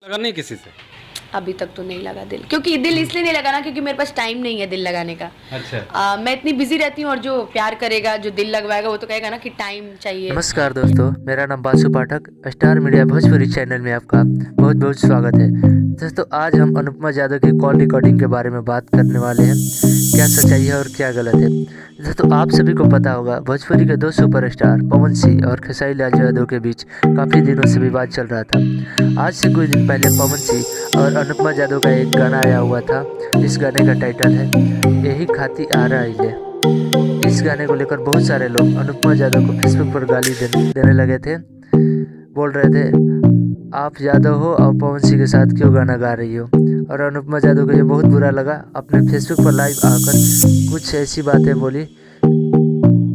लगा नहीं किसी से? अभी तक तो नहीं लगा दिल, क्योंकि दिल इसलिए नहीं लगा ना क्योंकि मेरे पास टाइम नहीं है दिल लगाने का। अच्छा। मैं इतनी बिजी रहती हूँ और जो प्यार करेगा, जो दिल लगवाएगा, वो तो कहेगा ना कि टाइम चाहिए। नमस्कार दोस्तों, मेरा नाम बासु पाठक, स्टार मीडिया भोजपुरी चैनल में आपका बहुत बहुत स्वागत है। दोस्तों, आज हम अनुपमा यादव की कॉल रिकॉर्डिंग के बारे में बात करने वाले हैं। क्या सच्चाई है और क्या गलत है। दोस्तों, आप सभी को पता होगा, भोजपुरी के दो सुपरस्टार पवन सिंह और खेसारी लाल यादव के बीच काफ़ी दिनों से विवाद चल रहा था। आज से कुछ दिन पहले पवन सिंह और अनुपमा यादव का एक गाना आया हुआ था। इस गाने का टाइटल है यही खाती आ रहा है। इस गाने को लेकर बहुत सारे लोग अनुपमा यादव को फेसबुक पर गाली देने लगे थे। बोल रहे थे, आप यादव हो और पवन सिंह के साथ क्यों गाना गा रही हो। और अनुपमा यादव को ये बहुत बुरा लगा। अपने फेसबुक पर लाइव आकर कुछ ऐसी बातें बोली,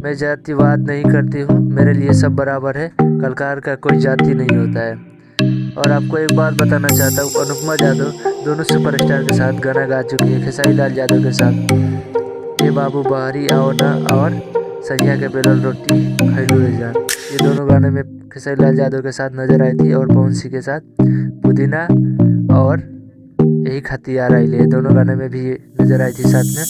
मैं जातिवाद नहीं करती हूँ, मेरे लिए सब बराबर है, कलाकार का कोई जाति नहीं होता है। और आपको एक बात बताना चाहता हूँ, अनुपमा यादव दोनों सुपरस्टार के साथ गाना गा चुकी है। खेसारी लाल यादव के साथ ये बाबू बाहरी आओ ना और सजिया के बेलन रोटी खैलू रे जान, ये दोनों गाने में खेसारी लाल यादव के साथ नजर आई थी। और पवन सिंह के साथ पुदीना और यही खाती आ रही है, दोनों गाने में भी नजर आई थी साथ में।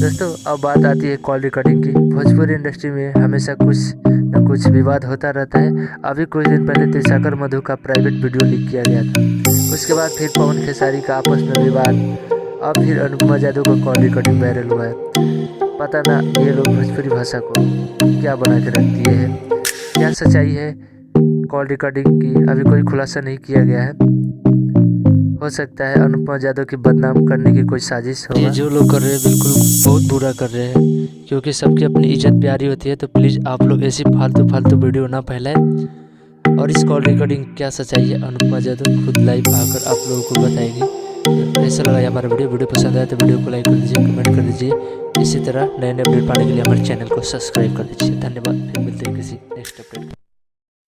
दोस्तों, अब बात आती है कॉल रिकॉर्डिंग की। भोजपुरी इंडस्ट्री में हमेशा कुछ न कुछ विवाद होता रहता है। अभी कुछ दिन पहले त्रिशाकर मधु का प्राइवेट वीडियो लीक किया गया था। उसके बाद फिर पवन खेसारी का आपस में विवाद। अब फिर अनुपमा यादव का कॉल रिकॉर्डिंग वायरल हुआ है। पता ना ये लोग भोजपुरी भाषा को क्या बना के रख दिए हैं। क्या सच्चाई है कॉल रिकॉर्डिंग की, अभी कोई खुलासा नहीं किया गया है। हो सकता है अनुपमा यादव की बदनाम करने की कोई साजिश हो। ये जो लोग कर रहे हैं बिल्कुल बहुत बुरा कर रहे हैं, क्योंकि सबकी अपनी इज्जत प्यारी होती है। तो प्लीज़ आप लोग ऐसी फालतू वीडियो ना फैलाएं। और इस कॉल रिकॉर्डिंग क्या सच्चाई है, अनुपमा यादव खुद लाइव आकर आप लोगों को बताएगी। कैसा लगा हमारा वीडियो पसंद आया तो वीडियो को लाइक कर दीजिए, कमेंट कर दीजिए। इसी तरह नए अपडेट पाने के लिए हमारे चैनल को सब्सक्राइब कर दीजिए। धन्यवाद।